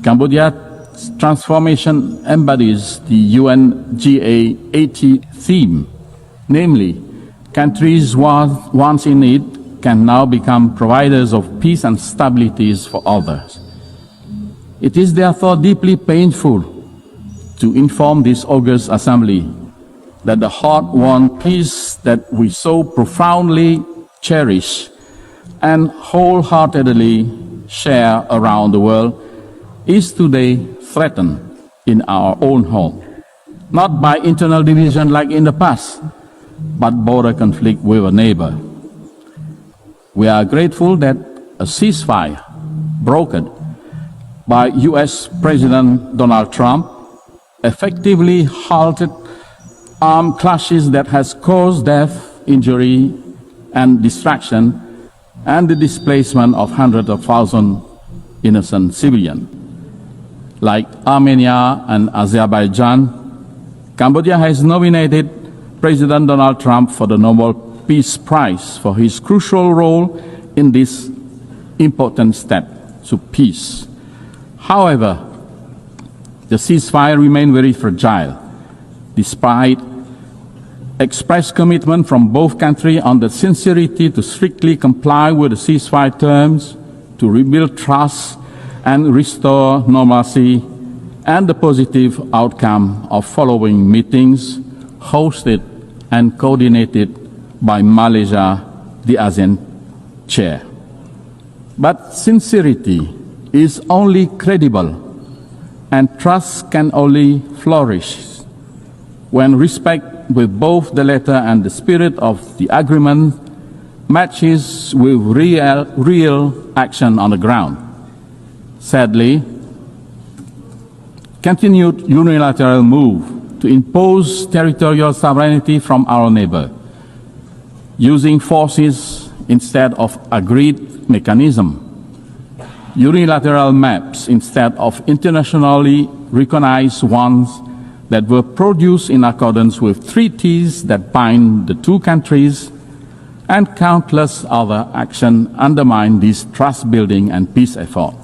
Cambodia's transformation embodies the UNGA 80 theme, namely, countries once in need can now become providers of peace and stabilities for others. It is therefore deeply painful to inform this august assembly that the hard-won peace that we so profoundly cherish and wholeheartedly share around the world is today threatened in our own home, not by internal division like in the past, but border conflict with a neighbor. We are grateful that a ceasefire brokered by US President Donald Trump effectively halted armed clashes that has caused death, injury, and destruction, and the displacement of hundreds of thousands innocent civilians. Like Armenia and Azerbaijan, Cambodia has nominated President Donald Trump for the Nobel Peace Prize for his crucial role in this important step to peace. However, the ceasefire remains very fragile, despite expressed commitment from both countries on the sincerity to strictly comply with the ceasefire terms, to rebuild trust and restore normalcy, and the positive outcome of following meetings hosted and coordinated by Malaysia, the ASEAN chair. But sincerity is only credible and trust can only flourish when respect with both the letter and the spirit of the agreement matches with real action on the ground. Sadly, continued unilateral move to impose territorial sovereignty from our neighbor, using forces instead of agreed mechanism, unilateral maps instead of internationally recognized ones that were produced in accordance with treaties that bind the two countries, and countless other actions undermine this trust-building and peace effort.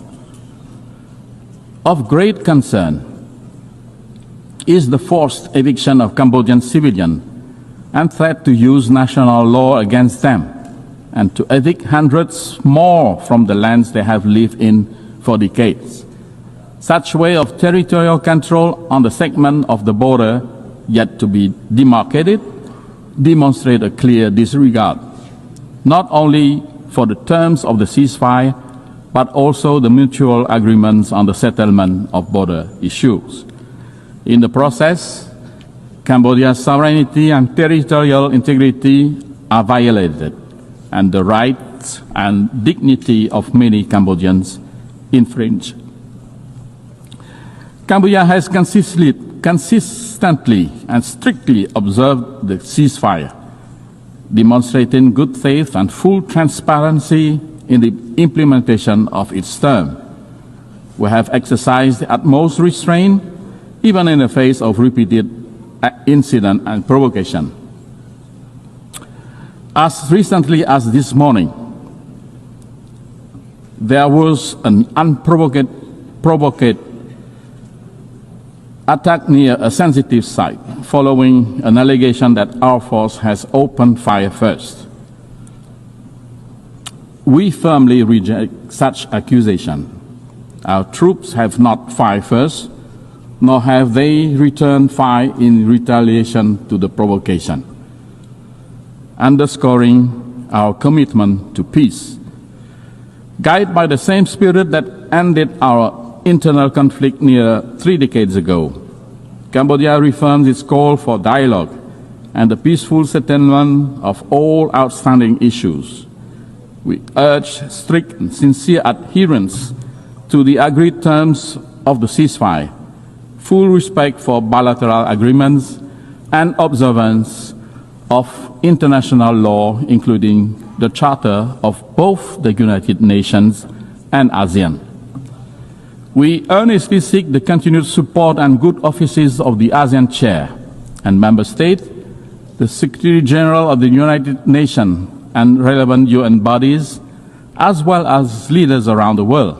Of great concern is the forced eviction of Cambodian civilians and threat to use national law against them, and to evict hundreds more from the lands they have lived in for decades. Such way of territorial control on the segment of the border yet to be demarcated demonstrate a clear disregard, not only for the terms of the ceasefire, but also the mutual agreements on the settlement of border issues. In the process, Cambodia's sovereignty and territorial integrity are violated, and the rights and dignity of many Cambodians infringed. Cambodia has consistently and strictly observed the ceasefire, demonstrating good faith and full transparency in the implementation of its term. We have exercised the utmost restraint, even in the face of repeated incident and provocation. As recently as this morning, there was an unprovoked attack near a sensitive site, following an allegation that our force has opened fire first. We firmly reject such accusation. Our troops have not fired first, nor have they returned fire in retaliation to the provocation, underscoring our commitment to peace. Guided by the same spirit that ended our internal conflict near 3 decades ago, Cambodia reaffirms its call for dialogue and the peaceful settlement of all outstanding issues. We urge strict and sincere adherence to the agreed terms of the ceasefire, full respect for bilateral agreements, and observance of international law, including the Charter of both the United Nations and ASEAN. We earnestly seek the continued support and good offices of the ASEAN Chair and Member States, the Secretary General of the United Nations and relevant UN bodies, as well as leaders around the world,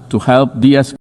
to help de-escalate